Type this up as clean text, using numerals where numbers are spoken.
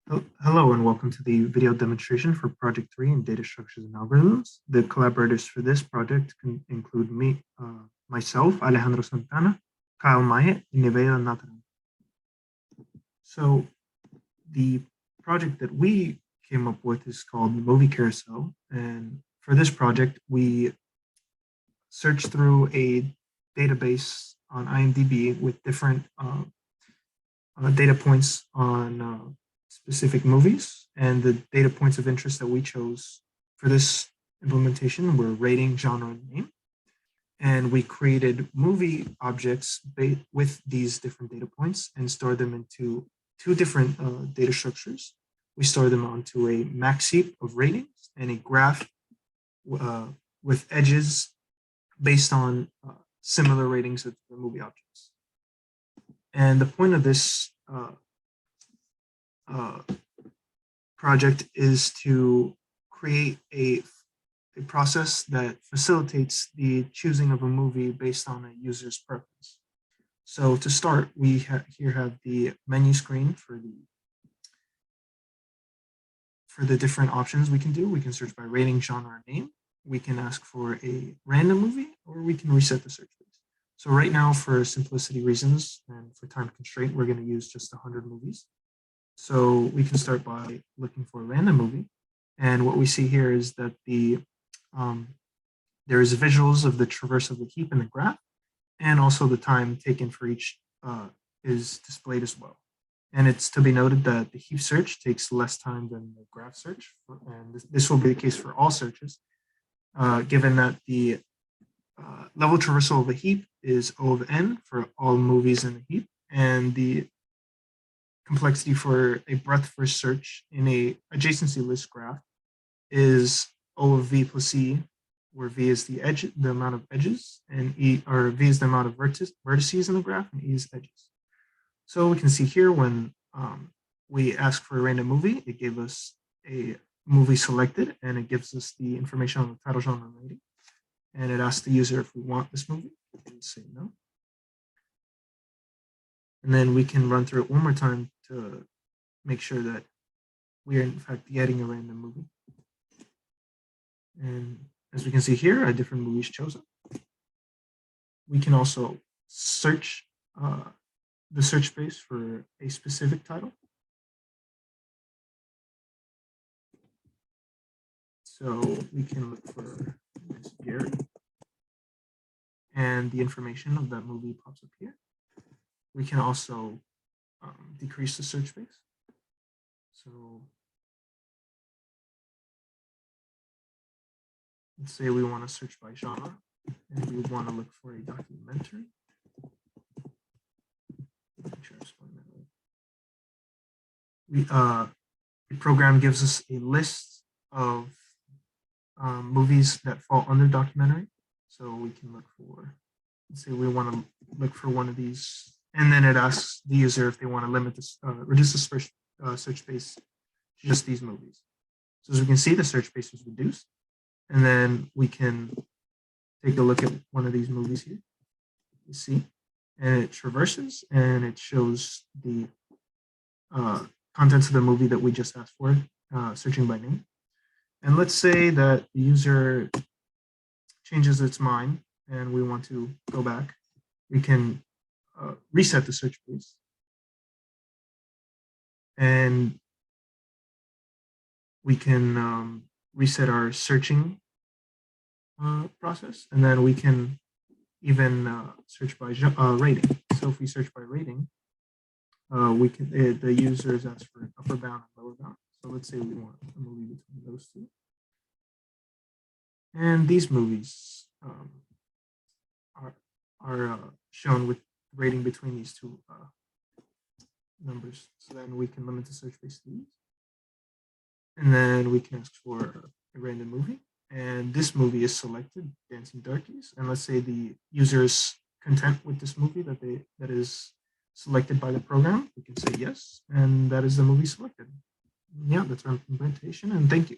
Hello and welcome to the video demonstration for Project 3 in Data Structures and Algorithms. The collaborators for this project can include myself, Alejandro Santana, Kyle Maye, and Neveida Nataran. So the project that we came up with is called Movie Carousel. And for this project, we searched through a database on IMDb with different data points on specific movies, and the data points of interest that we chose for this implementation were rating, genre, and name. And we created movie objects with these different data points and stored them into two different data structures. We store them onto a max heap of ratings and a graph with edges based on similar ratings of the movie objects. And the point of this project is to create a process that facilitates the choosing of a movie based on a user's preference. So to start, we here have the menu screen for the different options we can do. We can search by rating, genre, and name. We can ask for a random movie, or we can reset the search base. So right now, for simplicity reasons and for time constraint, we're going to use just 100 movies. So we can start by looking for a random movie. And what we see here is that there is visuals of the traverse of the heap in the graph, and also the time taken for each is displayed as well. And it's to be noted that the heap search takes less time than the graph search. And this will be the case for all searches, given that the level traversal of a heap is O of n for all movies in the heap, and the complexity for a breadth first search in a adjacency list graph is O of v plus e, where v is the amount of edges, and v is the amount of vertices in the graph, and e is edges. So we can see here when we ask for a random movie, it gave us a movie selected, and it gives us the information on the title, genre, and rating. And it asks the user if we want this movie. We say no. And then we can run through it one more time to make sure that we are in fact getting a random movie. And as we can see here, a different movie is chosen. We can also search the search space for a specific title. So we can look for Gary, and the information of that movie pops up here. We can also decrease the search space. So let's say we want to search by genre, and we want to look for a documentary. Make sure I explain that right. The program gives us a list of movies that fall under documentary. So we can look for, let's say we want to look for one of these, and then it asks the user if they want to limit this, reduce the search space to just these movies. So as we can see, the search space is reduced, and then we can take a look at one of these movies here. You see, and it traverses, and it shows the contents of the movie that we just asked for, searching by name. And let's say that the user changes its mind and we want to go back. We can reset the search space. And we can reset our searching process. And then we can even search by rating. So if we search by rating, the users ask for an upper bound and lower bound. So let's say we want a movie between those two. And these movies are shown with rating between these two numbers. So then we can limit the search space to these. And then we can ask for a random movie. And this movie is selected, Dancing Darkies. And let's say the user is content with this movie that is selected by the program. We can say yes, and that is the movie selected. Yeah, that's our implementation, and thank you.